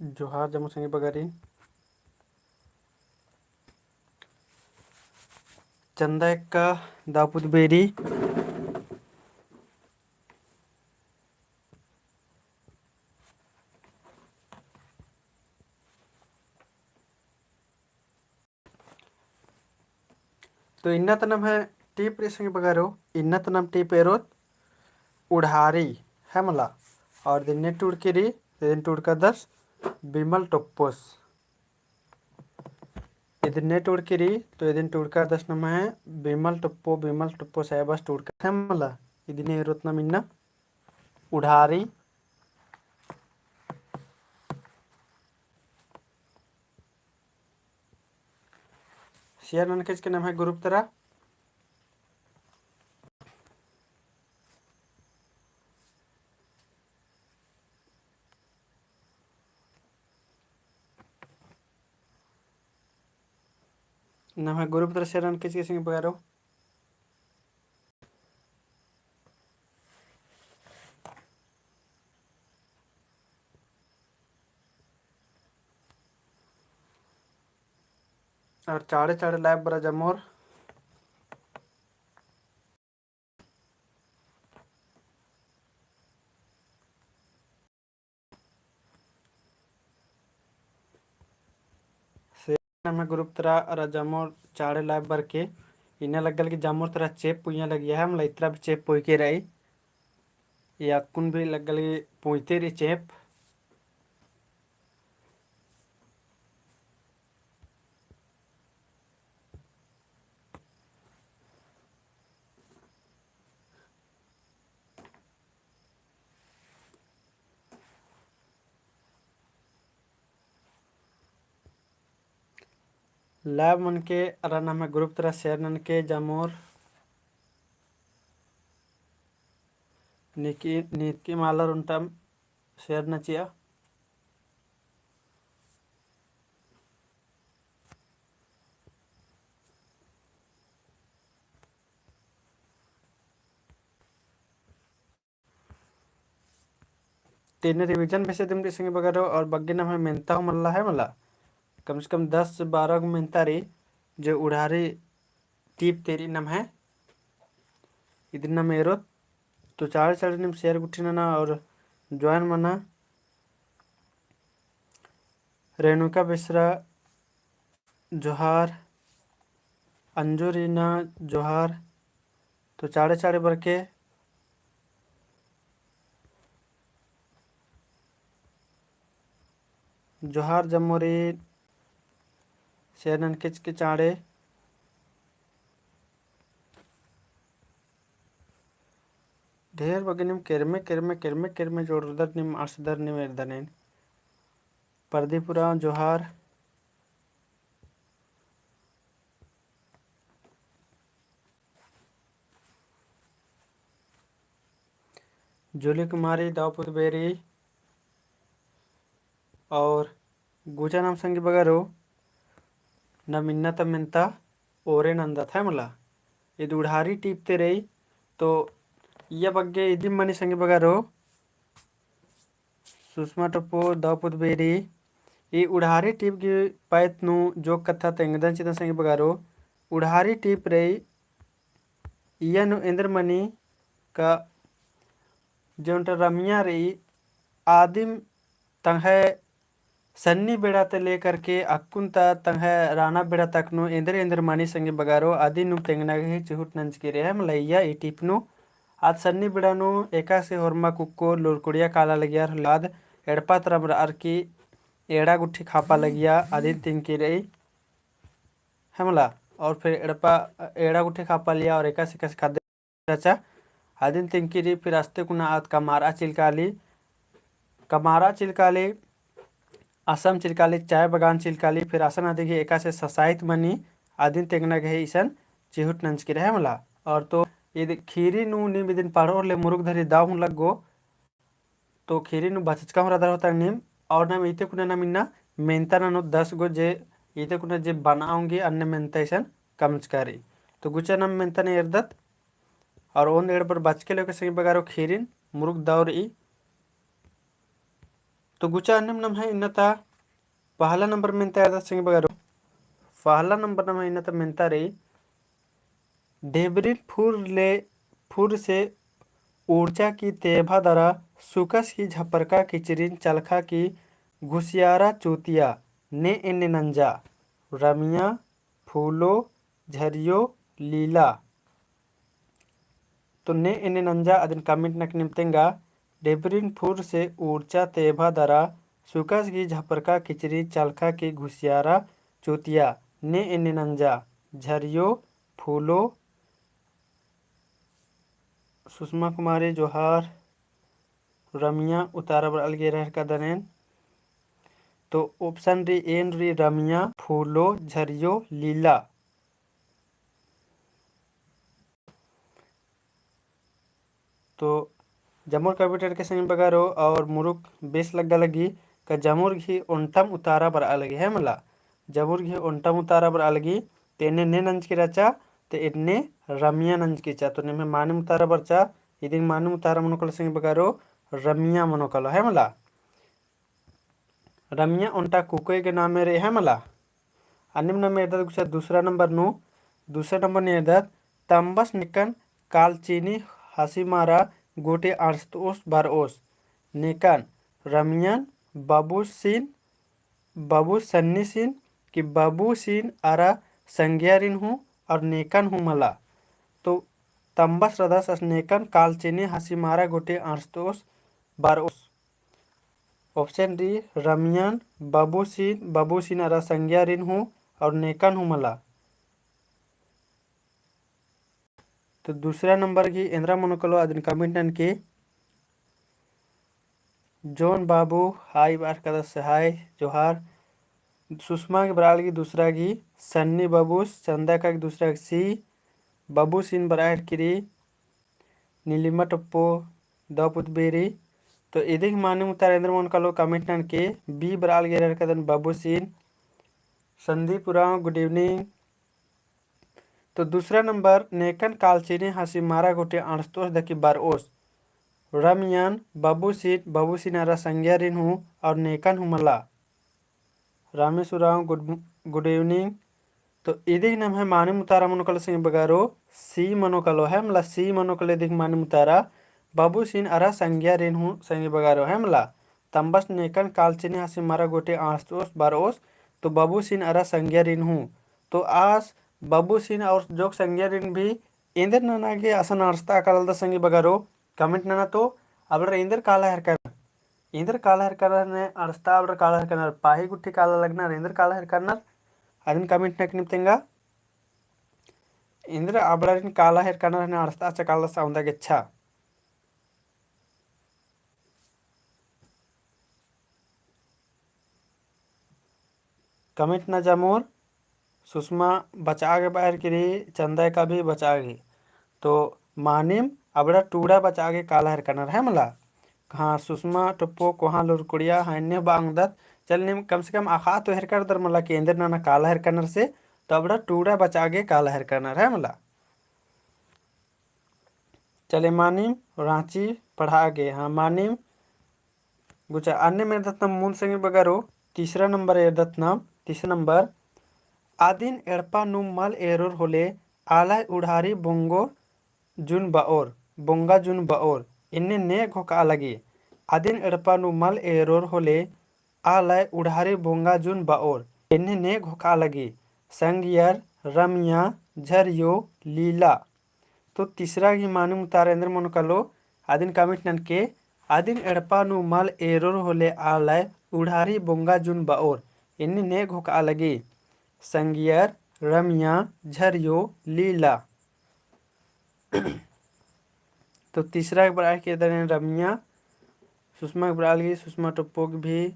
जोहार जम्मू संगी बगारी चंदा एक्का दापुद बेरी तो इन्ना तनम है टीप रे संगी बगारो इन्ना तनम टीप एरोत उड़ारी है मला और दिन्ने टुड़किरी दिन टुड़का दस बिमल टोप्पोस इधने टुड़किरी तो इधन टुड़का दस नम है बिमल टोप्पो साहबस टुड़का है मला इधने एरोत नम इन्ना उड़ारी शेयर ननकेज के नाम है ग्रुप तरह नाम है ग्रुप तरह शेयर ननकेज के संगी बगारो और चाड़े चाड़े लाइव बरा जमोर नाम है ग्रुप तरह और जमोर चाड़े लाइव बर के इन्हें लगल कि जमोर तरह चेप पुइया लगी है मतलब इतना भी चेप पुई के रही या कुन भी लगल कि पुइते रही चेप लाइव मन के अरा नाम है ग्रुप तरह शेयर नन के जमोर नीति मालर उन्टम शेयर नचिया तीन रिवीजन वैसे तुम संगे बगैर और बग्गे नाम है मेहनता मल्ला है मला कम से कम 10-12 मेहनता रही जो उड़ारी टीप तेरी नम है इधर नम एरो तो चार चार निम शेयर गुठी ना और ज्वाइन मना रेणुका बिश्रा जोहार अंजू रीना जोहार तो चाड़े चाड़े बरके जोहार जमोरी शेयर ननकिच के चाड़े ढेर बगे निम केरमे केरमे केरमे केरमे जोड़दर निम आर्सदर निम एरदनेन परदीपुरा जोहार जूली कुमारी दावपुत बेरी और गुजा नाम संगी बगारो न मिन्नत मिनता ओरे नंदा था मला ये उड़ारी टीपते रही तो यह बग्गे इदी मनी संगी बगारो सुषमा टप्पो दावपुत बेरी ये उड़ारी टीप की पैत नु जो कथा तेंगदन चिदन संगी बगारो उड़ारी टीप रही यह नु इंद्र मनी का जो रमिया रही आदिम तंहे सन्नी बेड़ा ते लेकर के अक्कुंता तंहे राणा बेड़ा तक नु इंद्र मणि संगे बगारो आदि नु तेंगना ही चिहुट नंच के रहे मलैया ई टिपनु आज सन्नी बेड़ा नु एका से होरमा कुक्को लुरकुड़िया काला लगिया लाद एड़पा तरम आर की एड़ा गुट्ठी खापा लगिया आदि तिंग की रही हमला और फिर एड़पा एड़ा गुट्ठी खापा लिया और एका से कस खादे चाचा आदिन तिंग की रही फिर आस्ते कुना आद कमारा चिलकाली असम चिलकाली चाय बगान चिलकाली फिर आसन आदि के एका से ससाइत मनी आदिन तेंगना गहे ईसन चिहुट नंच के रहे मला और तो ये खीरी नु निम दिन पाड़ो ले मुरुग धरी दाव हूं लगो तो खीरी नु बचचका हो रहा होता निम और नाम इते कुना नाम इन्ना मेंता ना नो 10 गो जे इते कुना जे बनाऊंगी अन्य मेंता ईसन कमचकारी तो गुचा नाम मेंता ने एरदत और ओन एड़ पर बच के लेके सही बगारो खीरिन मुरुग दावर ई तो गुचा अन्नम नम है इन्नता पहला नंबर मिनता याद संगे बगारो पहला नंबर नम है इन्नता मिनता रे ढेबरीन फुर से ऊर्जा की तेभा दरा सुकस की झपरका किचरिन चलखा की घुसियारा चूतिया ने इन नंजा रमिया फूलो झरियो लीला। तो ने इन नंजा अदन कमेंट नक निमतेंगा डेबरिन फुर से ऊर्जा तेभा दरा सुकस की झपरका किचरी चलखा की घुसियारा चूतिया ने इन नंजा झरियो फूलो। सुषमा कुमारी जोहार रमिया उतारा बर अलगे रह का दनेन। तो ऑप्शन री एन री रमिया फूलो झरियो लीला। तो जमुर कंप्यूटर के संग बगारो और मुरुक बेस लगा लगी का जमुर घी ओंटम उतारा बर अलगी है मला जमुर घी ओंटम उतारा बर अलगी तेने ने नंज की रचा ते इतने रमिया नंज की चा। तो ने में माने उतारा बर चा इदिन माने उतारा मनोकल संग बगारो रमिया मनोकल है मला रमिया उनटा कुकोई के नाम में रे है मला अन्य नाम में दूसरा नंबर नु दूसरा नंबर ने तंबस निकन कालचीनी हसीमारा गोटे आर्स्तोस बारओस निकन रमियन बाबू सन्नी सिन कि बाबू सिन आरा संज्ञारिन हूँ और नेकन हूँ मला। तो तंबस रदस नेकन कालचीनी हसीमारा गोटे आर्स्तोस बारओस। ऑप्शन डी रमियन बाबू सिन आरा संज्ञारिन हूँ और नेकन हूँ मला। तो दूसरा नंबर की इंद्रा मनोकलो अदन कमिटन के जॉन बाबू हाई बार का हाय जोहार सुषमा के बराल की दूसरा की सन्नी बाबूस चंदा का दूसरा की सी बाबू सिन बराड़ किरी नीलिमा टप्पो दापुत बेरी। तो इधे माने मुतार मन कलो कमिटन के बी बराल गे कदन बाबू सिन संदीपुरा गुड इवनिंग। तो दूसरा नंबर नेकन कालचीनी हसी मारा गोटे अड़स्तोस दकी बारओस रमियन बाबू सिन आरा संज्ञारिन हूँ और नेकन हूँ मला रामेश्वराव गुड इवनिंग। तो इधे नाम है माने मुतारा मनोकल सिंह बगारो सी मनोकलो है मला सी मनोकल दिख माने मुतारा बाबू सिन आरा संज्ञारिन हूँ संग बगारो है मला तंबस नेकन कालचीनी हसी मारा गोटे अड़स्तोस बारओस। तो बाबू सिन आरा संज्ञारिन हूँ तो आज बाबू सिन और जोक संज्ञा ऋण भी इंदर ननागे असन अर्स्ता कालदा संगी बगारो कमेंट नना। तो अब इंदर काला हर कर ने अर्स्ता अब काला हर करना पाही गुट्ठी काला लगना इंदर काला हर करना अदन कमेंट नक निपतेंगा इंदर अब काला हर करना ने अर्स्ता च काला साउंदा गेच्छा। कमेंट ना जामोर सुषमा बचा के बाहर की चंदा का भी बचा गई। तो मानिम अबड़ा टूड़ा बचा के काला हर कनर है मला हाँ सुषमा टप्पो कोहा लुरकुड़िया हान्य बांगदत चल निम कम से कम आखा तो हर कर दर मला केंद्र नाना काला हर कनर से तो अबड़ा टूड़ा बचा के काला हर कनर है मला। चले मानिम रांची पढ़ा गे हाँ मानिम गुचा अन्य में दत्तम मूल संगे बगारो तीसरा नंबर दत्तनाम तीसरा नंबर आदिन एड़पा नु मल एरोर होले आलाय उड़ारी बोंगा जुन बाओर इन्ने ने घोका लगी आदिन एड़पा नु मल एरोर होले आलाय उड़ारी बोंगा जुन बाओर इन्ने ने घोका लगी संगियर रमिया झरियो लीला। तो तीसरा ही मानू मुतारेंद्र मन कलो आदिन कमिट नन के आदिन एड़पा नु मल एरोर होले आलाय उड़ारी बोंगा जुन बाओर इन्ने ने घोका लगी संगियर रमिया झरियो लीला। तो तीसरा एक बार के दने रमिया सुषमा के बराल की सुषमा टप्पोक भी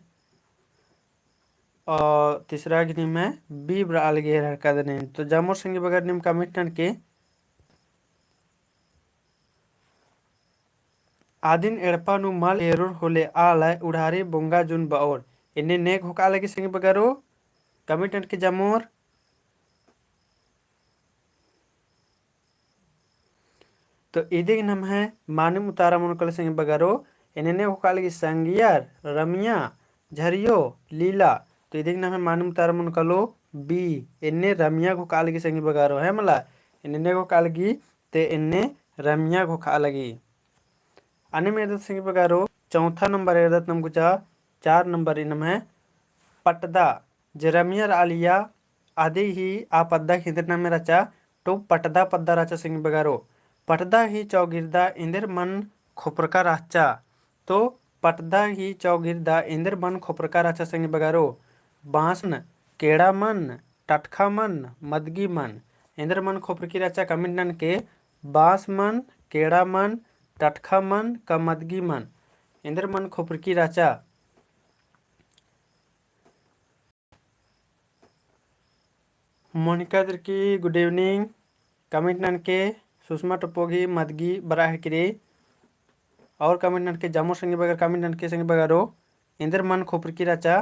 और तीसरा की निम है बी बराल के हरका दने। तो जामोर संगे बगैर निम कमिटन के आदिन एड़पा नु मल एरोर होले आलाय उड़ारी बोंगा जुन बाओर इन्ने ने घोका लगी संगे बगारो कमिटन के जामोर। तो इधे नाम है माने मुतारा मनोकल संगे बगारो इन्हें घोकालगी संगियर रमिया झरियो लीला तो इधर नाम है मानम तार मन कलो बी इन्ने रमिया घोकालगी संगी बगारो है मला इन्ने घोकालगी ते इन्ने रमिया घोकालगी अने में संगी बगारो चौथा नंबर एरदत नम गुचा 4 नंबर इनम है पटदा जरमियर आलिया आदि ही आ पद्दा हिंदर नाम में रचा तो पटदा पद्दा राचा सिंह बगारो पटदा ही चौगिरदा इंदर मन खोपरका राचा तो पटदा ही चौगिरदा इंदर मन खोपरका राचा सिंह बगारो बांसन केड़ा मन टटखा मन मदगी मन इंदर मन खोपरकी राचा कमिटन के बांस मन केड़ा मन टटखा मन का मदगी मन इंदर मन खोपरकी राचा मोनिका की गुड इवनिंग कमेंट नन के सुषमा टपोगी मदगी बराह किरे और कमेंट नन के जामो संगे बगर कमेंट नन के संगे बगारो इंदर मन खोपर की राचा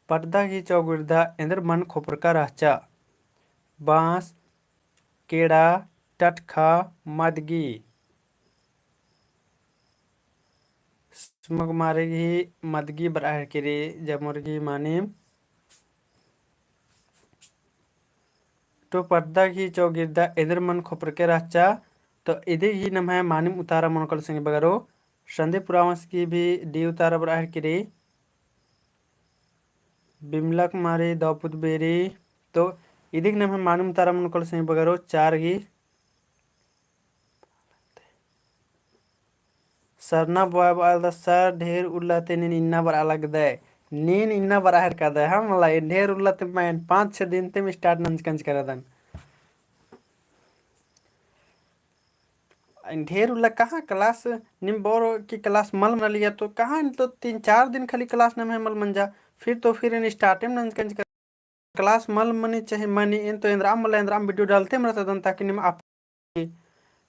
पर्दा की चौगिरदा इंदर मन खोपर का राचा बांस केड़ा टटखा मदगी स्मग मारेगी मदगी बराह किरे जमुर्गी माने तो पर्दा की चौगिरदा इधर मन खोपर के राचा तो इधर ही नम है मानिम उतारा मनकल संग बगरो संदीप पुरावंश की भी डी उतारा बराह किरे बिमलक मारे दापुत बेरी तो इधर नम है मानिम उतारा मनकल संग बगरो 4 की सरना बाल सर ढेर उल्लाते नीन इन्ना बर अलग दे नीन इन्ना बर आहर का दे हम मला ढेर उल्लाते मैं 5-6 दिन ते स्टार्ट नंच कंच करा दन ढेर उल्ला कहाँ क्लास निम बोर की क्लास मल मन लिया तो कहाँ तो 3-4 दिन खाली क्लास न मल मन जा फिर इन स्टार्ट में नंच कंच क्लास मल मनी चाहे मनी इन तो इंद्राम मला इंद्राम वीडियो डालते मरता दन ताकि निम आप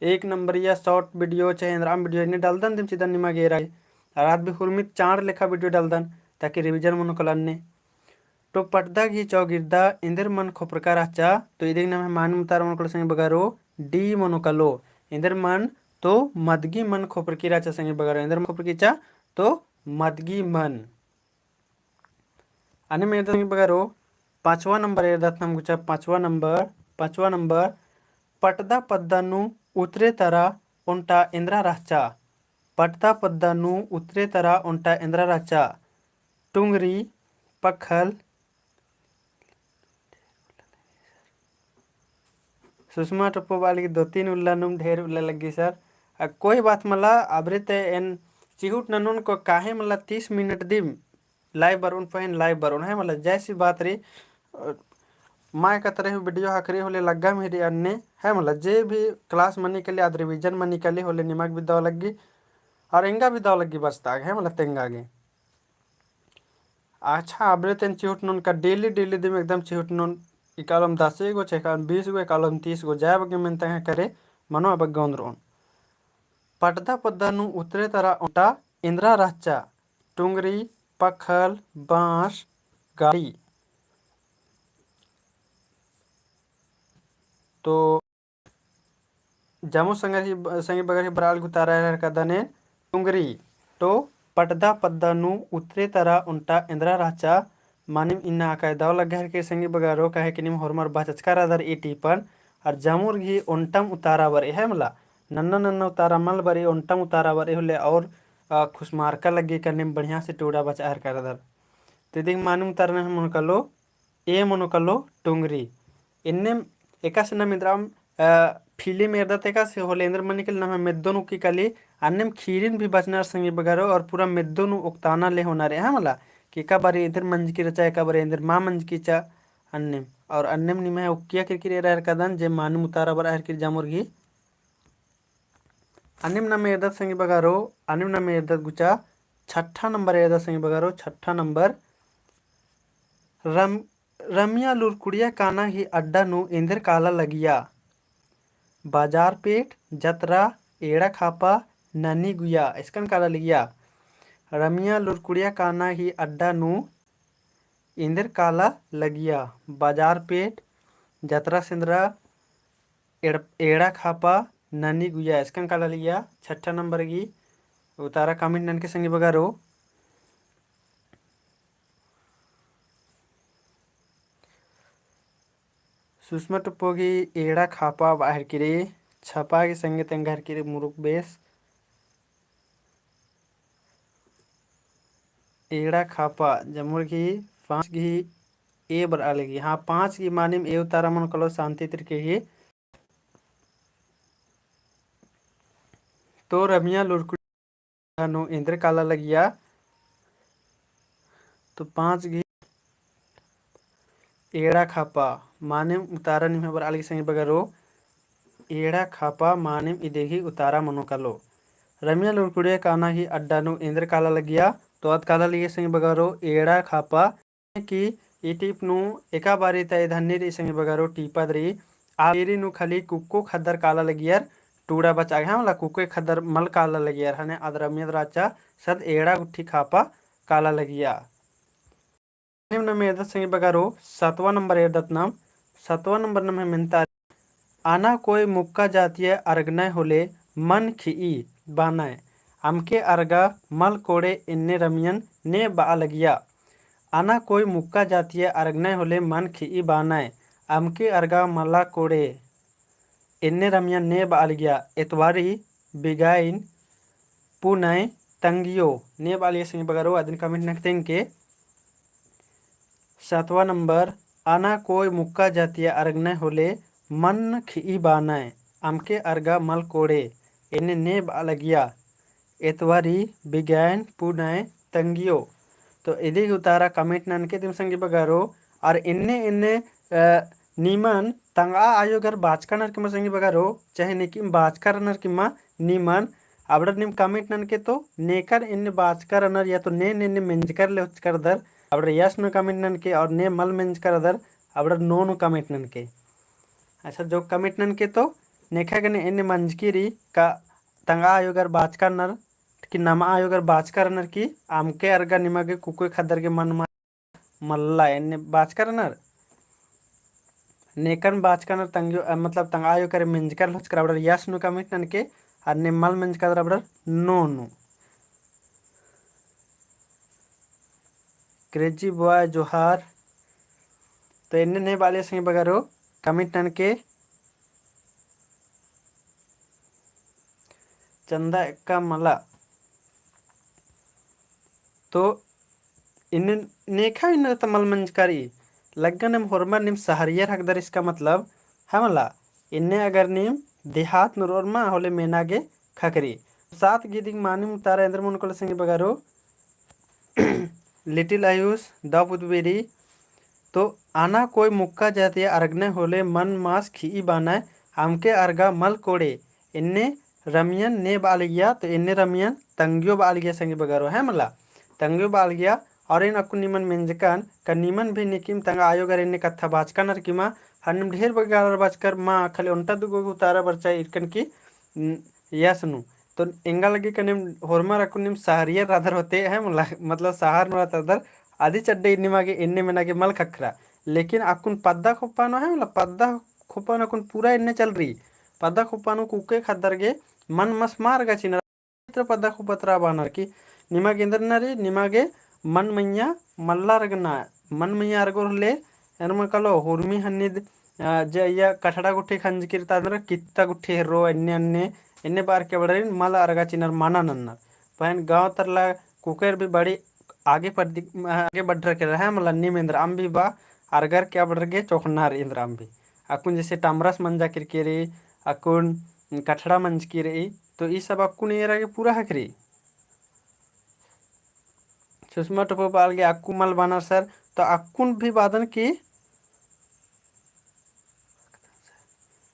एक नंबर या शॉर्ट वीडियो चाहे इंद्राम वीडियो इन्हें डाल दन दिम सीधा निमा गेरा रात भी हुरमित 4 लेखा वीडियो डाल दन ताकि रिविजन मन कलन्ने तो पटदा की चौगिरदा इंदर मन खोपरका राचा तो इधर नाम है मान मुतार मन संगे बगारो डी मनोकलो इंदर मन तो मदगी मन खोपरकी राचा संगे बगारो इंदर खोपरकी चा तो मदगी मन अने में संगे बगारो 5वां नंबर एरदात नाम गुचा 5वां नंबर पटदा पद्दानु उतरे तरा उंटा इंद्रा राचा पटदा पद्दानु उतरे तरा उंटा इंद्रा राचा टुंगरी पखल सुषमा टप्पो वाली 2-3 उल्ला नुम ढेर उल्ला लगी सर कोई बात मला अबरेते एन चिहुट ननुन को काहे मला 30 मिनट दिम लाइव बरुन पहन लाइव बरुन है मला जैसी बात रे माँ का तरह वीडियो हाकरी होले लग्गा मेरी अन्य है मला जे भी क्लास मनी के लिए आद रिविजन मनी के लिए होले निमक भी दाव लगी और इंगा भी दाव लगी बचता है मला तेंगा आगे अच्छा अबरे तेन चिहुट नून का डेली दिन एकदम चिहुट नून इकालम 10 गो छेकालम 20 गो इकालम 30 गो जाए बगे मन तंग करे मनो अब गौंद रोन पटदा पद्दा नु उतरे तरा उटा इंद्रा राचा टुंगरी पखल बांस गाड़ी तो जामो संगे बगर ही बराल गुतारा का दने टुंगरी तो पटदा पद्दा नु उतरे तरा उंटा इंद्रा राचा मानिम इन्ना आकाय दाव लग्गा के संगे बगारो कहे कि निम हरमर बाचचकारा दर एटी पर और जामुर घी उंटम उतारा बरे है मला नन्ना उतारा मल बरे उंटम उतारा बरे होले और खुशमारका लगी करने में बढ़िया से टूड़ा बचा कर दर तो देख मानिम उतारने मन कलो ए मनो कलो टुंगरी इन्ने एकास न मिद्राम फिल्म एरदत एकास होलेंद्र मनी के नाम मेद्दोनु की कली अन्नम खीरिन भी बचनार संगे बगारो और पूरा मेद्दोनु उक्ताना ले होना रे हाँ मला कि का बारी इधर मंज की रचा का बारी इधर माँ मंज की चा अन्नम और अन्नम निमे उक्किया किरकिर रहर कदन जे मानम उतारा बर हर किर जामुर्गी अन्नम नाम एरदत संगे बगारो अन्नम नाम एरदत गुचा 6ठा नंबर एरदत संगे बगारो 6ठा नंबर रमिया लुरकुड़िया काना ही अड्डा नु इंदर काला लगिया बाजार पेट जतरा एड़ा खापा ननी गुया इसकन काला लगिया रमिया लुरकुड़िया काना ही अड्डा नु इंदर काला लगिया बाजार पेट जतरा सिंदरा एड़ा खापा ननी गुया इसका काला लिया 6 नंबर की उतारा कमेंट नन के संगे बगारो सुषमा टुप्पोगी एड़ा खापा बाहर किरे छपा के संगे तेंगार किरे मुरुक बेस एड़ा खापा जमुर की 5 की ए बर आलेगी हाँ 5 की मानिम ए उतारा मन कलो शांति तरीके ही तो रमिया लुरकुड़ी नो इंद्र काला लगिया तो 5 की एड़ा खापा मानिम उतारा निम बर आलेगी संगे बगारो एड़ा खापा मानिम इदेगी उतारा मनो कलो रमिया लुरकुड़िया काना ही अड्डा नो इंद्र काला लगिया तो अत काला लिए संगे बगारो एड़ा खापा की ई टीप नु एका बारी तय धन्नी री संगे बगारो टीपा दरी आरी नु खाली कुक्को खद्दर काला लगियार टूड़ा बचा गया मला कुक्को खद्दर मल काला लगियार हने अदरमियद राचा सद एड़ा गुट्ठी खापा काला लगिया निम्न में एदत संगे बगारो 7वां नंबर एदत नाम 7वां नंबर नम मिनता आना कोई मुक्का जातीय अर्गनय होले मन खिई बानाय अमके अर्गा मल कोड़े इन्ने रमियन ने बा लगिया आना कोई मुक्का जातीय अर्गनय होले मन खिई बानाय अमके अर्गा मल्ला कोड़े इन्ने रमियन ने बा लगिया एतवारी बिगाइन पुनय तंगियो ने बालिया संग बगारो आदिन कमेंट नखतें के 7वां नंबर आना कोई मुक्का जातीय अर्गनय होले मन खिई बानाय अमके अर्गा मल कोड़े इन्ने ने बा लगिया एतवारी बिगैन पुनय तंगियो तो इधी उतारा कमेंट नन के तुम संगे बगारो और इन्ने इन्ने नीमन तंगा आयोगर बाचका नर के संगे बगारो चाहे निकिम बाचका नर किमा नीमन अबड़ निम कमेंट नन के तो नेकर इन्ने बाचका नर या तो ने मेंजकर ले कर दर अबड़ यस नो कमेंट नन के और ने मल मेंज कर दर अबड़ नो नो कमेंट नन के अच्छा जो कमेंट नन के तो नेखा गने इन्ने मंजकीरी का तंगा आयोगर बाचका नर कि नमा आयोगर बाचका नर की आमके अर्गा निमागे कुकुय खदर के मन मल्ला इन्ने बाचका नर नेकन बाचका नर तंगियो मतलब तंगा आयोगर मेंजकर लच कर अबड़ यस नो कमेंट नन के और ने मल मेंज कर अबड़ नो नो क्रेजी बॉय जोहार तो इन्ने ने बाले संगे बगारो कमेंट नन के चंदा का मला तो इन नेखा इन तमल मंजकारी लगन निम होरमा निम सहरियर हकदर इसका मतलब हमला इन्ने अगर निम देहात नुरोरमा होले मेनागे खकरी 7 गिदिंग मानिम तारा इंद्र मन को संगे बगारो लिटिल आयुष द पुदबेरी तो आना कोई मुक्का जाती अर्गने होले मन मास खी बानाय हमके अर्गा मल कोड़े इन्ने रमियन ने बाल गया तो इन्ने रमियन तंगियो बाल गया संगे बगारो है मला तंगियो बाल गया और इन अक्कु निमन मेंजकान का निमन भी निकिम तंगा आयोगर इन्ने कत्था बाचका नर किमा हन्नम ढेर बगार बाचकर मा खाली उंटा दुगो उतारा बरचा इरकन की यसनु तो इंगा लगी कनिम होरमा रकुनिम सहरियर राधर होते हैं मतलब सहार राधर आदि चड्डे इन्निमागे इन्ने मेनागे मल खखरा लेकिन अकुन पद्दा खोपानो है मतलब पद्दा खोपानो अकुन पूरा इन्ने चल रही पद्दा खोपानो कुके खद्दरगे मन मस मार गा चिना पद्दा खोपत्रा बानर की निमागे इंदर नरी निमागे मन मैया मल्ला रगना मन मैया अरगोर ले एनम कलो हुर्मी हन्निद जया कठड़ा गुट्ठी खंजकिर तादर कित्ता गुट्ठी हेरो इन्ने बार के बड़े मल अरगा चिनर माना नन्नर पहन गांव तरला कुकर भी बड़ी आगे बढ़ रखे रहे मतलब निम इंद्र आम भी बा अरगर क्या बढ़ रगे चौखनार इंद्र आम भी अकुन जैसे टामरस मंजा किरकेरी अकुन कठड़ा मंज की रही तो ये सब अकुन ये रगे पूरा हकरी सुषमा टोपो पाल के अक्कू मल बानर सर तो अक्कुन भी बादन की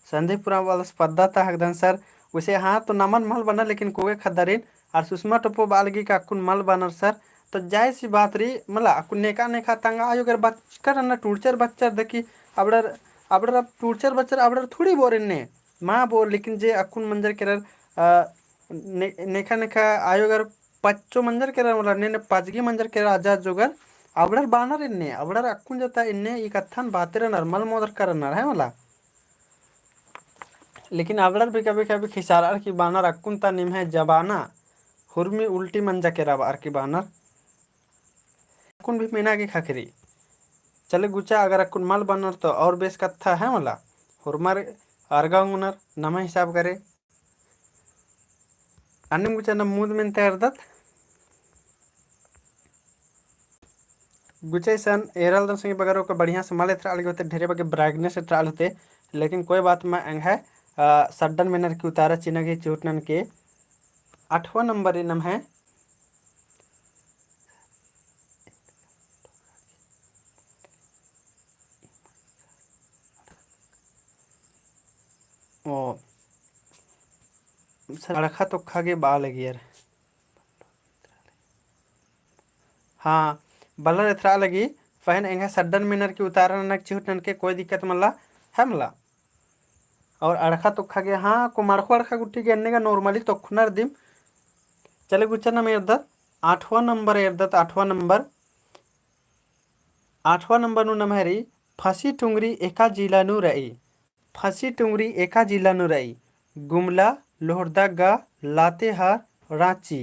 संधीपुरा वाला स्पर्धा था हकदन सर वैसे हाँ तो नमन मल बना लेकिन कोगे खदरिन और सुषमा टोपो बालगी का अकुन मल बानर सर तो जाय सी बात रही मला अकुन नेका नेका तंगा आयोगर बच्चर ना टूचर बच्चर देखी अबड़र अबड़र टूचर बच्चर अबड़र थोड़ी बोर ने माँ बोर लेकिन जे अकुन मंजर केरर नेका नेका आयोगर पच्चो मंजर केरर मला ने पाजगी मंजर केरर आजाद जोगर अबड़र बानर इन्ने अबड़र अकुन जता इन्ने ई कथन बातेर नरमल मोदर करनर है मला लेकिन अगड़र भी कभी कभी खिसार की बानर अक्कुन ता निम है जबाना हुर्मी उल्टी मंजा के रबार की बानर अक्कुन भी मीना की खखरी चले गुचा अगर अक्कुन मल बानर तो और बेस कत्था है मला हुरमर अर्गा हुनर नमा हिसाब करे अन्य गुचा नमूद में तैयार दत गुचे सन एरल दन संगे बगैर को बढ़िया से माले त्राल होते ढेरे बगे ब्राइटनेस से त्राल होते लेकिन कोई बात में अंग है सड्डन में की उतारा चिन्ह के चोटनन के 8वां नंबर इनम है ओ अड़खा तो खागे बाल लगी यार हाँ बल्लर एथरा लगी फहन एंगा सड्डन मिनर की उतारा नक चिहुटन के कोई दिक्कत मला है मला और अड़खा तो खा गया हाँ को मड़खो अड़खा गुट्टी के अन्ने का नॉर्मली तो खुनर दिम चले गुच्चा नम एरदत 8वां नंबर एरदत 8वां नंबर नु नमहरी फांसी टुंगरी एका जिला नु रई फांसी टुंगरी एका जिला नु रई गुमला लोहरदगा लातेहार रांची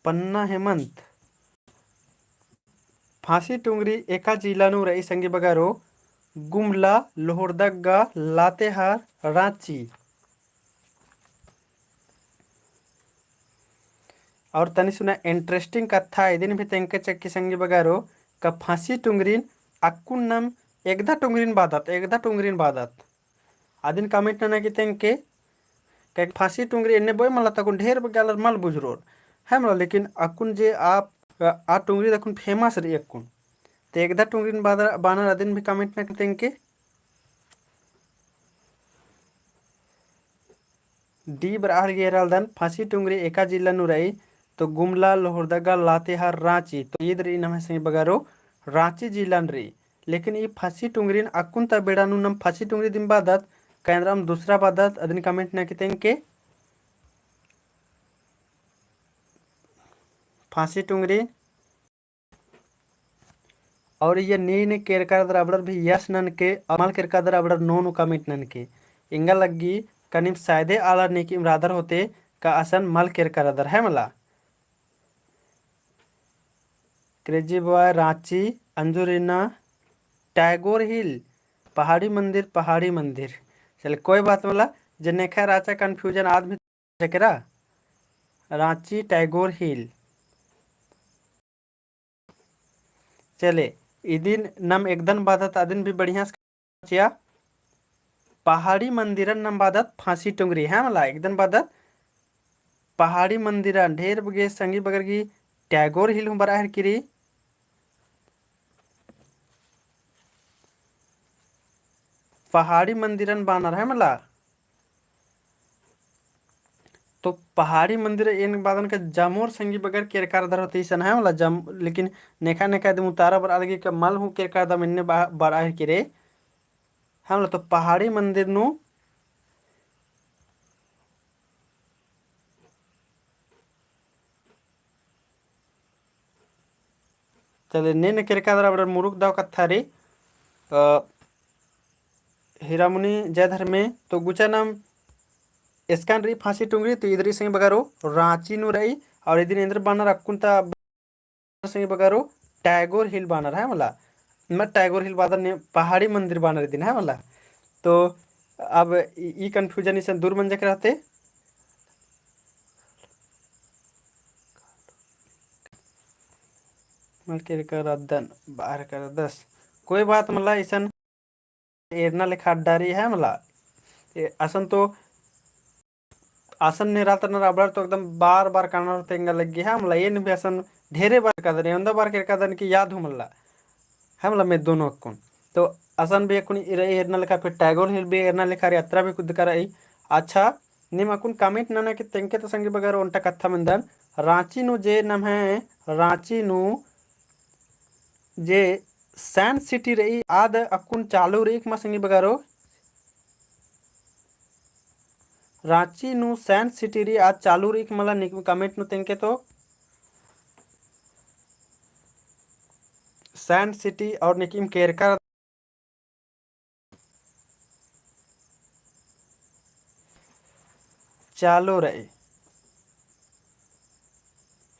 पन्ना हेमंत फांसी टुंगरी एका जिला नु रई संगी बगारो गुमला लोहरदगा लातेहार रांची और तनी सुना इंटरेस्टिंग कथा इदिन भी तेंके चक्की संगी बगारो का फांसी टुंगरीन अक्कुन नम एकदा टुंगरीन बादत आदिन कमेंट ना कि तेंके क्या फांसी टुंगरी एने बोय मला तकुन ढेर बगालर मल बुजरोर है मला लेकिन अक्कुन जे आप आ टुंगरी दकुन फेमस रही अक्कुन ते एकदा टुंगरीन बानर आदिन भी कमेंट ना कि तेंके डी बराहर गेराल दन फांसी टुंगरी एका जिला नु रही तो गुमला लोहरदगा लातेहार रांची तो ये दरी नम से बगारो रांची जिला रही लेकिन ये फांसी टुंगरीन अक्कुन ता बेड़ा नु नम फांसी टुंगरी दिन बादत केंद्रम दूसरा बादत अदिन कमेंट ना कि तेंके फांसी टुंगरी और ये नी केरकार अबड़र भी यस नन के अमल केरकार अबड़र नो कमिट नन के इंगा लग्गी कनिम सायदे आला नेकी इमरादर होते का असन मल केरकार अदर है मला क्रेजी बॉय रांची अंजुरिना टैगोर हिल पहाड़ी मंदिर चल कोई बात मला जने खैर आचा कंफ्यूजन आदमी चकरा रांची टैगोर हिल चले इदिन नम एकदन बादत आदिन भी बढ़िया से पहाड़ी मंदिरन नम बादत फांसी टुंगरी है मला एकदन बादत पहाड़ी मंदिरन ढेर बगे संगी बगर की टैगोर हिल हूँ बराहर किरी पहाड़ी मंदिरन बानर है मला तो पहाड़ी मंदिर इन बादन का जमोर संगी बगैर केरकार दर होती सन है मला जम लेकिन नेखा नेखा दम उतारा बर अलगी का मल हूँ केरकार दम इन्ने बराहर किरे है मला तो पहाड़ी मंदिर नु चले ने केरकार दर बड़ मुरुक दाव कथा रे हीरामुनि जयधर में तो गुचा नाम स्कैन रही फांसी टुंगरी तो इधर संग बगारो रांची नु रही और इधर इंद्र बानर अक्कुंता संग बगारो टैगोर हिल बानर है मला मैं टैगोर हिल बादर ने पहाड़ी मंदिर बानर दिन है मला तो अब ई कंफ्यूजन इसे दूर मंजक रहते मल के कर अदन बाहर कर 10 कोई बात मला इसन एरना लिखा डारी है मला असन तो आसन ने रात न राबड़ तो एकदम बार बार काना तेंगा लग गया है मला ये भी असन ढेरे बार का दन अंदा बार के का दन की याद हो मला है मला मैं दोनों अक्कुन तो असन भी अकुन एरना लिखा फिर टैगोर हिल भी एरना लिखा यात्रा भी कुछ कर अच्छा निम अकुन कमेंट ना कि तेंके तो संगे बगैर उनटा कथा मंदन रांची नु जे नम है रांची नु जे सैंड सिटी रही आद अकुन चालू रही मा संगी बगारो रांची नु सैंड सिटी री आज चालू रही मला कमेंट नु तेंके तो सैंड सिटी और निकिम केरकर चालू रहे।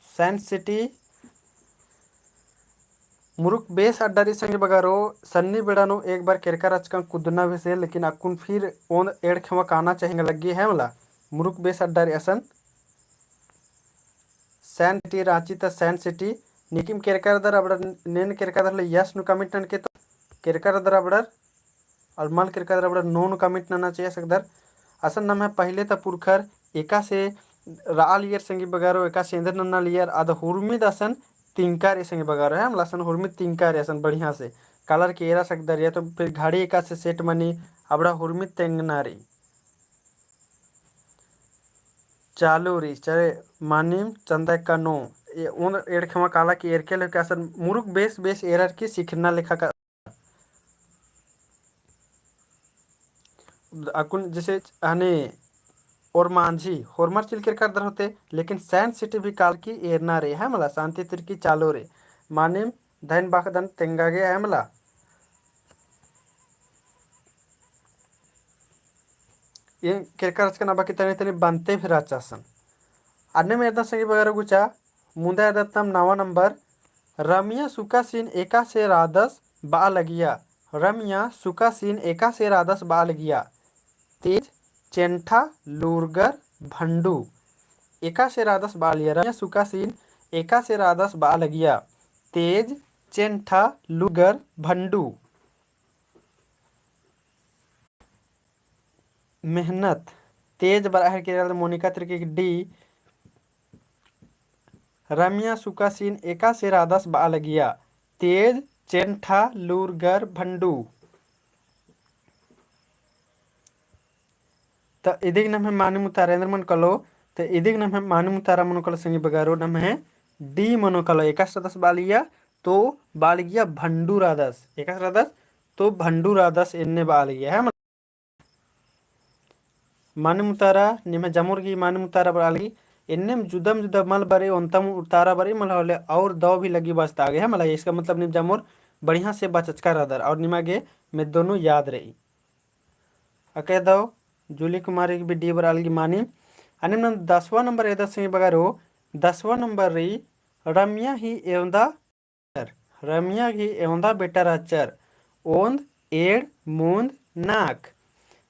सैंड सिटी मुरुक बेस अड्डारी संगे बगारो सन्नी बेड़ानो एक बार केरकर अचका कुदना भी से लेकिन अकुन फिर ओन एड़ खेवा काना चाहेंगे लगी है मला मुरुक बेस अड्डारी असन सैंड सिटी रांची त सैंड सिटी निकिम केरकर दर अबड़ नेन केरकर दर यस नु कमिटन के तो केरकर दर अबड़ और मल केरकर दर अबड़ नो नु कमिट ना चाहिए सकदर असन नम है पहले त पुरखर एका से राल ईयर संगे बगारो एका से इंद्र नन्ना लियर आद हुरमिद असन तिंकार संगे बगारो है लसन हुरमिद तिंकार असन बढ़िया से कलर के एरा सकदर या तो फिर घाड़ी एका से सेट मनी अबड़ा हुरमिद तेंगनारी चालू री चले मानिम चंदा का नो ये उन एड़ खेमा काला की एरके लेके असन मुरुक बेस बेस एरर की सीखना लेखा का अकुन जैसे हने और मांझी होरमर चिल कर दर होते लेकिन सैंड सिटी भी काल की एरना रे है मला शांति तिरकी चालो रे मानिम धन बाखदन तेंगागे है मला ये केरकर का नाबा की तने तने बनते फिर आचासन अन्य में संगे वगैरह गुचा मुंदा दत्तम नवा नंबर रमिया सुका सीन एका से रादस बा लगिया रमिया सुका सीन एका से रादस बा लगिया तेज चेंठा लूरगर भंडू एका से रादस बा लिया रमिया सुका सीन एका से रादस बा लगिया तेज चेंठा लूगर भंडू मेहनत तेज बराहर के मोनिका त्रिकी डी रमिया सुका सीन एका से रादस बा लगिया तेज चेंठा लूरगर भंडू त इदिग नम है मानी मुतारेंद्र मन कलो तो इदिग नम है मानी मुतारा मनो कलो संगी बगारो नम है डी मनो कलो एका से रादस बालिया तो बालिया भंडू रादस एका से रादस तो भंडू रादस इन्ने बालिया है मानी मुतारा निमे जमुर की मानी मुतारा बाली इन्ने जुदम जुदा मल बरे उन्तम उतारा बरे मल होले और दो भी लगी बसता आगे है मला इसका मतलब निम जमुर बढ़िया से बचचका रदर और निमागे में दोनों याद रही अके दो जूली कुमारी की भी डी बर अलगी मानी अनिम 10वां नंबर एदा से बगारो 10वां नंबर रही रमिया ही एवंदा रमिया ही एवंदा बेटा राचर ओंद एड़ मूंद नाक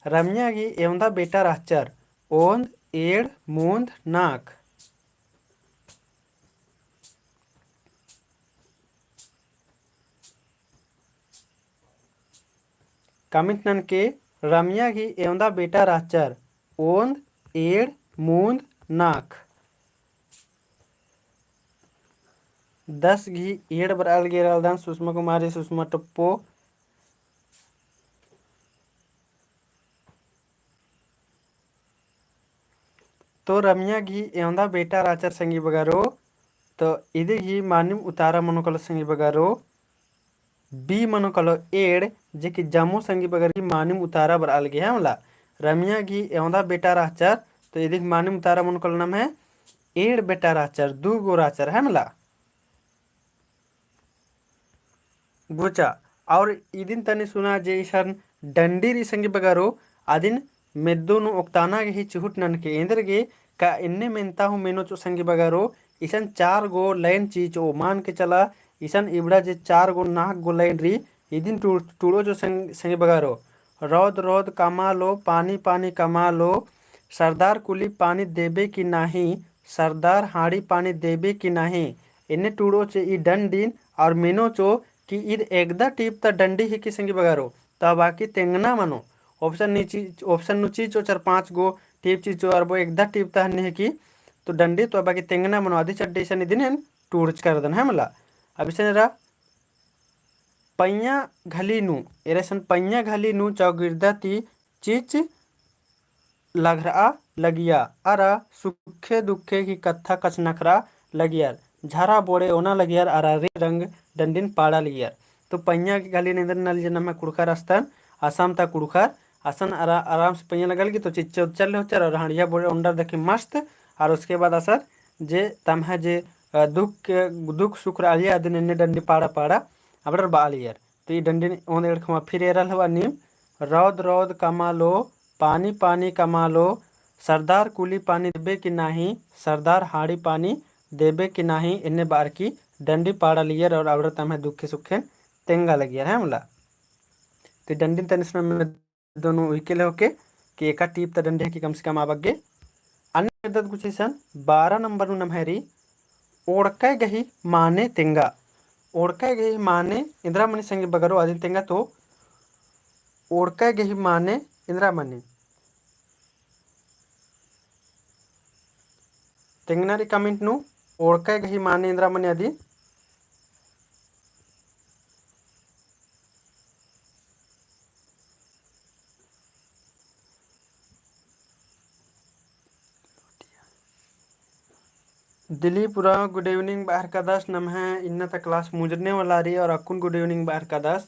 रमिया की एवंदा बेटा राचर ओंद एड़ मूंद नाक कमिटनन के रमिया की एवंदा बेटा राचर ओंद एड़ मूंद नाक 10 घी एड़ बराल गेरालदान सुषमा कुमारी सुषमा टप्पो तो रमिया घी एवंदा बेटा राचर संगी बगारो तो इधे ही मानिम उतारा मनोकल संगी बगारो बी मनोकल एड़ जे कि जम्मू संगी बगर की मानिम उतारा बर अलगे है मला रमिया घी एवंदा बेटा राचर तो इधे मानिम उतारा मनोकल नाम है एड़ बेटा राचर दू गो राचर है मला गुचा और इदिन तने सुना जे ईशन डंडीर संगी बगारो आदिन मेद्दोनु ओक्ताना गे ही चुहुट नन के इंदर गे का इन्ने मेनता हूँ मेनो चो संगी बगारो ईशन 4 गो लाइन चीज ओ मान के चला ईशन इबड़ा जे 4 गो नाक गो लाइन री इदिन टूड़ो जो संगी बगारो रौद रौद कमा लो पानी पानी कमा लो सरदार कुली पानी देबे की नाही सरदार हाड़ी पानी देबे की नाही इन्ने टूड़ो चे ई डंडीन और मेनो चो कि ईद एकदा टीप त डंडी ही की संगी बगारो ता बाकी तेंगना मनो ऑप्शन नीची ऑप्शन नुची चो 4-5 गो टीप ची चो अरबो एकदा टीप ता हन्ने की तो डंडी तो बाकी तेंगना मनो आदि चड्डे सन इदिन टूर्च कर दन है मला अभी सनेरा पैया घली नु एरेसन पैया घली नु चौगिरदा ती चीच लघरा लगिया अरा सुखे दुखे की कत्था कच नखरा लगियार झारा बोड़े ओना लगियार अरा रे रंग डंडिन पाड़ा लियार तो पैया की गाली निंदर नल जन्म में कुड़खर अस्तन आसाम ता कुड़खर आसन आराम से पैया लगल की तो चिच्चे चल होचर और हड़िया बोड़े अंडर देखी मस्त और उसके बाद असर जे तम है जे दुख सुख रालिया दिन इन्ने डंडी पाड़ा पाड़ा अबडर बालियर तो ये डंडी ओंद एड़खमा फिर एरल हवा नीम रौद रौद कमा लो पानी पानी कमा लो सरदार कुली पानी देबे कि नाही सरदार हाड़ी पानी देबे कि नाही इन्ने बार की डंडी पाड़ा लियर और अबडर तमें दुखे सुखे तेंगा लगियर है मला तो डंडी तनिस में दोनों विकेले होके कि एका टीप त डंडी की कम से कम आबगे अन्य दद कुछ सन 12 नंबर नु नमहरी ओड़काय गही माने तेंगा ओड़काय गही माने इंद्रामणि संगे बगरो आदि तेंगा तो ओड़काय गही माने इंद्रामणि तेंगनारी कमेंट नु ओड़काय गही माने इंद्रामणि आदि दिलीपुरा गुड इवनिंग बाहर का दस नम है इन्ना तक क्लास मुजरने वाला रही और अकुन गुड इवनिंग बाहर का दस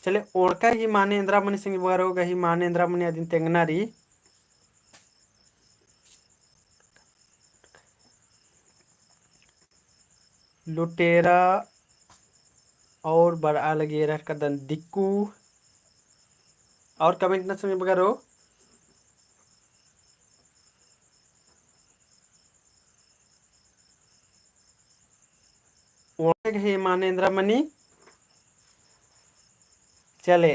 चले ओड़का ही माने इंद्रामणि सिंह वगैरह होगा ही माने इंद्रामणि आदि तेंगना रही लुटेरा और बड़ा लगे रह का दन दिक्कू और कमेंट न समझ वगैरह ओड़का ही माने इंद्रामणि चले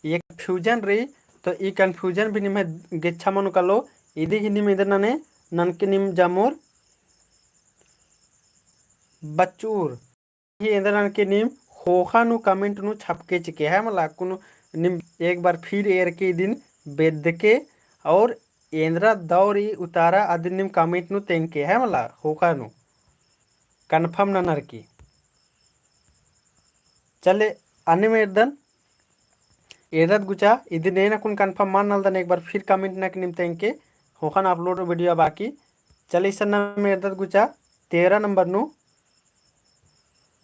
ये कन्फ्यूजन रही तो ये कन्फ्यूजन भी निम गिच्छा मनु कलो इदी ही निम इधर नने ननके निम जामोर बच्चूर ही इधर ननके निम खोखा नु कमेंट नु छपके चिके है मला कुनु निम एक बार फिर एर के दिन बेद के और एंद्रा दौरी उतारा आदि निम कमेंट नु तेंके है मला खोखा नु कन्फर्म ननर की चले अन्य मेर्दन एदत गुचा इधर नेना कुन कन्फर्म मान नलदन एक बार फिर कमेंट न निमते के होखन अपलोड वीडियो बाकी चले इस में एदत गुचा 13 नंबर नु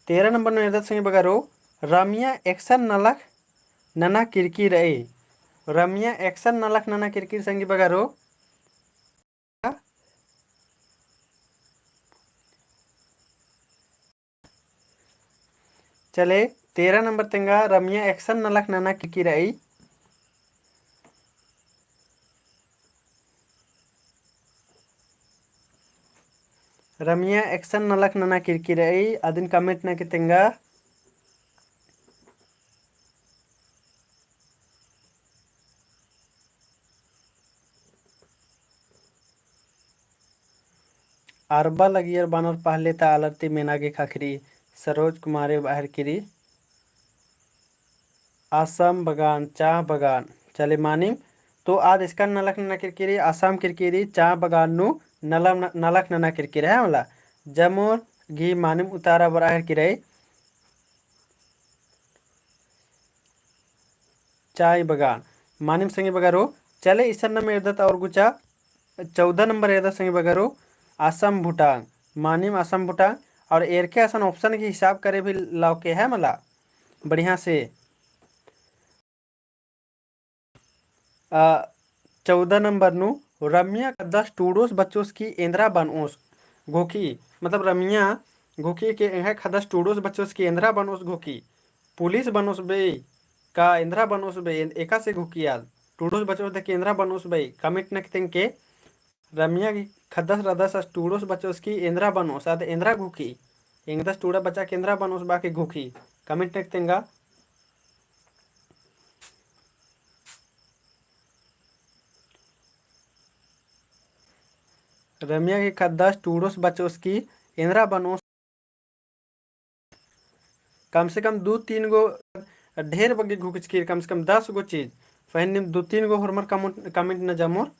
एदत संगे बगारो रमिया एक्शन नलक नना किरकिर ए रमिया एक्शन नलक नना किरकिर संगे बगारो चले 13 नंबर तेंगा रमिया एक्शन नलक नना किरकिर आई रमिया एक्शन नलक नना किरकिर आई अदिन कमेंट न कितेंगा अरबा लगियर बानर पहले ता अलर्ती मेनागे खाखरी सरोज कुमारे बाहर किरी आसाम बगान चाह बगान चले मानिम तो आज इसका नलक नना किरकिरी आसाम किरकिरी चाह बगान नु नलक नना किरकिरी है मला जमोर घी मानिम उतारा बराहर किरे चाय बगान मानिम संगे बगारो चले इसन में एदत और गुचा 14 नंबर एदत संगे बगारो असम भूटान मानिम असम भूटान और एर के आसन ऑप्शन के हिसाब करे भी लाओ के है मला बढ़िया से 14 नंबर नु रमिया का 10 टूडोस बच्चों की इंदिरा बनोस घोकी मतलब रमिया घोकी के है खदस टूडोस बच्चों की इंदिरा बनोस घोकी पुलिस बनोस बे का इंदिरा बनोस बे एका से घोकी याद टूडोस बच्चों के इंदिरा बनोस बे कमिट नकतें के रमिया की खदस रदस टूडोस बच्चों की इंदिरा बनोस आद इंदिरा घोकी इंगदस टूडा बच्चा के इंदिरा बनोस बाकी घोकी कमिट नकतेंगा रमिया की खदस टूडोस बच्चों की इंदिरा बनोस कम से कम 2-3 गो ढेर बगे घुकच की कम से कम 10 गो चीज फैन 2-3 गो हरमर कमेंट न जमोर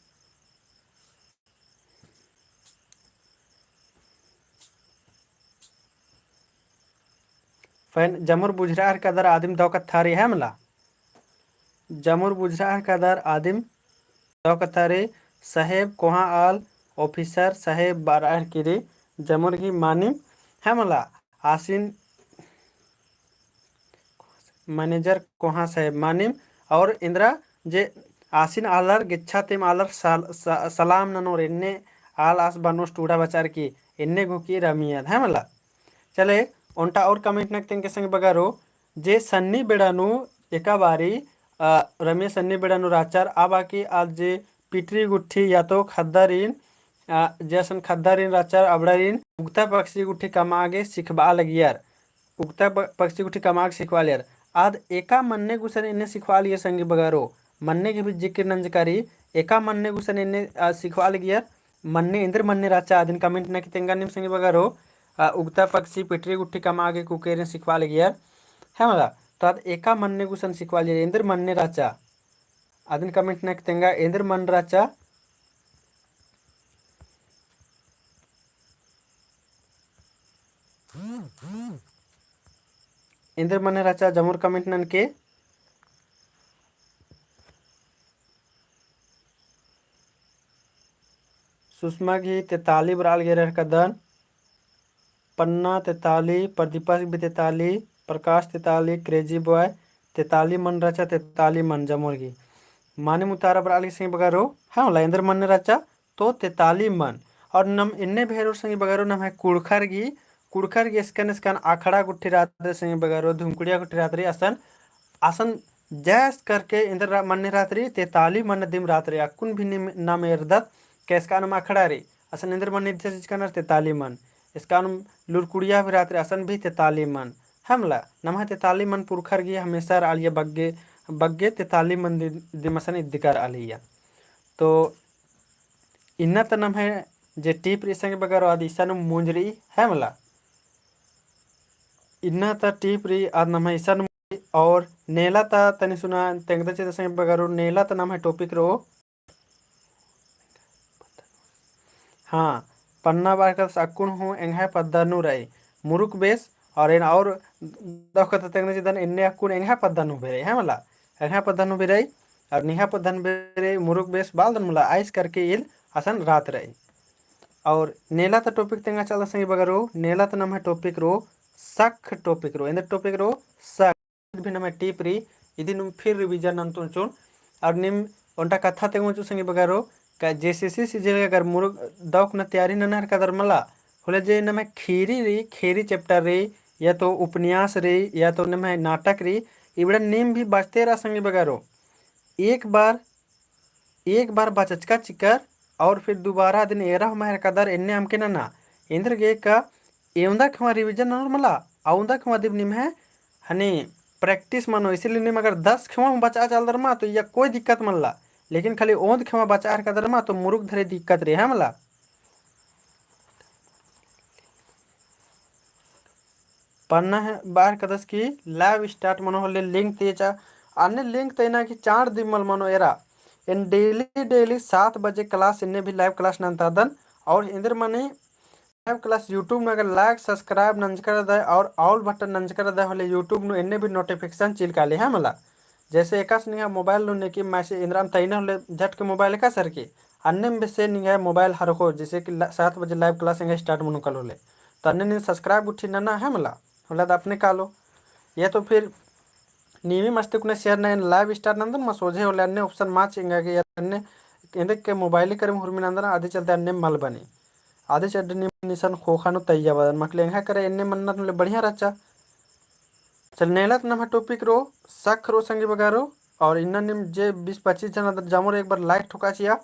फैन जमुर बुझरार कदर आदिम दौकत थारी है मला जमुर बुझरार कदर आदिम दौकत थारे साहेब कोहा आल ऑफिसर साहेब बारार किरे जमुर की मानिम है मला आसिन मैनेजर कोहा साहेब मानिम और इंदिरा जे आसिन आलर गिच्छा तेम आलर सलाम ननोर इन्ने आल आस बनोस टूडा बचार की इन्ने घुकी रमियत है मला चले उनटा और कमेंट नकते के संग बगारो जे सन्नी बेड़ानु एका बारी रमेश सन्नी बेड़ानु राचार आ बाकी आज जे पिटरी गुट्ठी या तो खद्दारीन जैसन खद्दारीन राचार अबड़ारीन उगता पक्षी गुट्ठी कमागे सिखबा लगियार उगता पक्षी गुट्ठी कमाग सिखवा लियार आज एका मन्ने गुसन इन्हें सिखवा लिया संगी बगारो मन्ने के भी जिक्र नंजकारी एका मन्ने गुसन इन्हें सिखवा लगियार मन्ने इंद्र मन्ने राचा आदिन कमेंट न कितेंगा निम संगी बगारो उगता पक्षी पिटरी गुट्ठी कमागे कुकेरे सिखवा लगियार है मला तो आज एका मन्ने गुसन सिखवा लिया इंद्र मन्ने राचा आदिन कमेंट न कितेंगा इंद्र मन राचा इंद्र मन्ने राचा जमुर कमेंट नन के सुषमा घी 43 बराल गेरर कदन पन्ना 43 प्रदीपक भी 43 प्रकाश 43 क्रेजी बॉय 43 मन राचा 43 मन जमुर घी माने मुतारा बराल की संग बगारो हाँ इंद्र मन राचा तो 43 मन और नम इन्ने भेरोर संग बगारो नम है कुड़खर गी स्कन आखड़ा गुट्ठी रात्रि संग बगारो धुमकुड़िया गुट्ठी रात्रि असन आसन जैस करके इंद्र मन रात्रि 43 मन दिम रात्रि अकुन भी नाम एरदत कैसका नम आखड़ा रे असन इंद्र मन 43 मन इसका नम लुरकुड़िया भी रात्रि असन भी 43 मन हमला नम 43 मन पुरखर गी हमेशा आलिया बग्गे बग्गे 43 मन दिमसन इद्दिकार आलिया तो इन्ना तो नम है जे टीप रिसंग बगारो आदि ईसा मुंजरी है मला इन्ना तो टीप री आद नम है ईसा और नेला ता तनी सुना तेंगदा चे संग बगारो नेला तो नाम है टॉपिक रो हाँ पन्ना बार का अकुन हूँ एंगा पद्दानु रही मुरुक बेस और इन और दखत तेंगदा चे दन इन्ने अकुन एंगा पद्दानु बेरे है मला एंगा पद्दानु बेरे और निहा पद्दानु बेरे मुरुक बेस बाल दन मला आइस करके इल असन रात रही और नेला तो टॉपिक तेंगा चल संग बगारो नेला तो नाम है टॉपिक रो सख टॉपिक रो इंदर टॉपिक रो सख भी नम टीप री इदी नुम फिर रिवीजन अंतुन चुन और निम ओंटा कथा तेगो चु संगी बगारो का जेसीसी सीजे अगर मुरुग दौक न तैयारी न नहर कदर मला होले जे नम खेरी चैप्टर रे या तो उपन्यास रे या तो नम नाटक रे इबड़ा नेम भी बचते रहा संगी बगारो एक बार बचचका चिकर और फिर दोबारा दिन एरा महर कदर इन्ने हमके ना इंद्र गे का एवंदा खमा रिवीजन न मला आउंदा खमा दिब निम है हने प्रैक्टिस मानो इसीलिए निम अगर 10 खेवा बचा चल दरमा तो या कोई दिक्कत मल्ला लेकिन खाली ओंद खेवा बचा का दरमा तो मुरुक धरे दिक्कत रे है मला पन्ना है बार कदस की लाइव स्टार्ट मनो होले लिंक तेजा अन्य लिंक तेना की 4 दिमल मनो एरा इन डेली 7 बजे क्लास इन्ने भी लाइव क्लास नंतादन और इंद्र मने लाइव क्लास यूट्यूब में अगर लाइक सब्सक्राइब नंजकर दे और ऑल बटन नंजकर दे होले यूट्यूब नु इन्ने भी नोटिफिकेशन चिल काले है मला जैसे एकास निहा मोबाइल नु नेकी मैसेज इंद्राम तैना होले झट के मोबाइल का सर के अन्य में से निहा मोबाइल हर को जैसे कि 7 बजे लाइव क्लास इंगे स्टार्ट मनु कल होले तो अन्य ने सब्सक्राइब उठी ना है मला होला तो अपने कालो या तो फिर नीवी मस्ती कुने शेयर ना लाइव स्टार्ट नंदन म सोझे होले अन्य ऑप्शन माच इंगा के अन्य इंदे के मोबाइल करम हुरमी नंदन आदि चलते अन्य मल बने आधे चड्डी निशन खोखानु तैया बदन मकले हैं करे इन्ने मन्नत में बढ़िया रचा चल नेलत नम टॉपिक रो सख रो संगी बगारो और इन्ना निम जे 20-25 जन जामोर एक बार लाइक ठोका चिया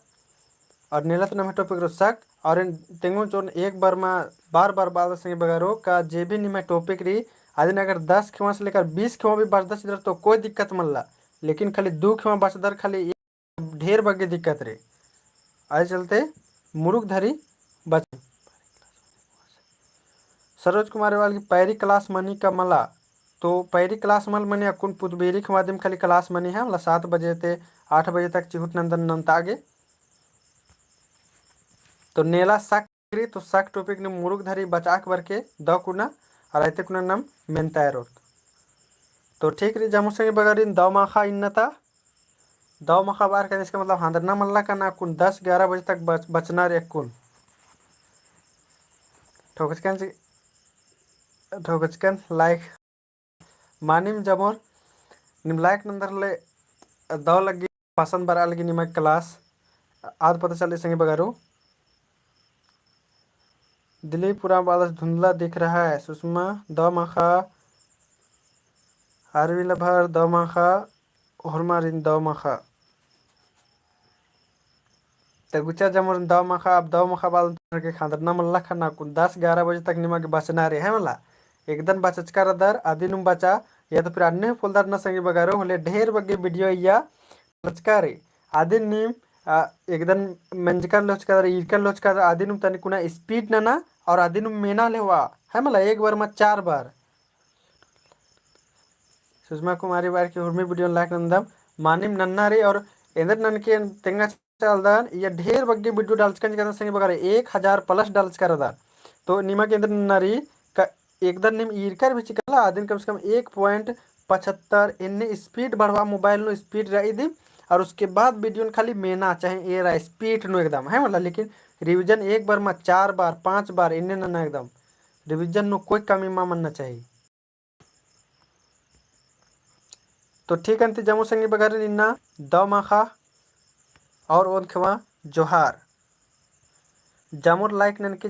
और नेलत नम टॉपिक रो सख और तेंगो जोन एक बार में बार बार संगी बगारो का जे भी निम टॉपिक री आदि अगर 10 खेवा से लेकर 20 खेवा भी बच दर तो कोई दिक्कत मल्ला लेकिन खाली 2 खेवा बच दर खाली ढेर बगे दिक्कत रे आज चलते मुरुक धरी बच सरोज कुमार वाल की पैरी क्लास मनी का मला तो पैरी क्लास मल मनी अकुन पुतबेरी के माध्यम खाली क्लास मनी है मतलब 7 बजे से 8 बजे तक चिहुट नंदन नंतागे तो नेला सक तो सक टॉपिक ने मुरुक धरी बचा के के द कुना और ऐते कुना नाम मेंतायरो तो ठीक रे जामु संगे बगरिन दव माखा इन्नता दव माखा बार का इसका मतलब हांदरना मल्ला का ना कुन 10-11 बजे तक बचना रे कुन ठोकचकन लाइक मानिम जमोर निम लाइक नंदर ले दव लगी पसंद बरा लगी निम क्लास आज पता चले संगे बगारो दिल्ली पूरा बादल धुंधला दिख रहा है सुषमा द मखा Arvila bhar damaha hormarin damaha. गुचा जमर दाव मखा अब दाव मखा बाल के खादर न मल्ला खाना कुन 10-11 बजे तक निमा के बचना रे है मला एकदम बचचकार दर आदि नुम बचा या तो फिर अन्य फोल्डर न संगे बगारो होले ढेर बगे वीडियो या लचकारे आदि नीम एकदम मंजकर लोचका इरकर लोचका आदि नुम तनी कुना स्पीड ना और आदि नुम मेना लेवा है मला एक बार में 4 बार सुषमा कुमारी बार की उर्मी वीडियो लाइक नंदम मानिम नन्ना रे और इंदर नन के तेंगा चलदान ये ढेर बग्गे वीडियो डालचकन जगह संगे बगारे 1000+ डालच कर दा तो निमा के अंदर नरी का एकदम निम ईरकर भी चिकला आदिन कम से कम 1.75 इन्ने स्पीड बढ़वा मोबाइल नो स्पीड रही दी और उसके बाद वीडियो खाली मेना चाहे ये रहा स्पीड नो एकदम है मतलब लेकिन रिविजन एक बार में 4 बार 5 बार इन्ने ना एकदम रिविजन नो कोई कमी मा मनना चाहिए तो ठीक अंति जमो संगे बगारे निन्ना द माखा और ओन खवा जोहार जामुर लाइक नन के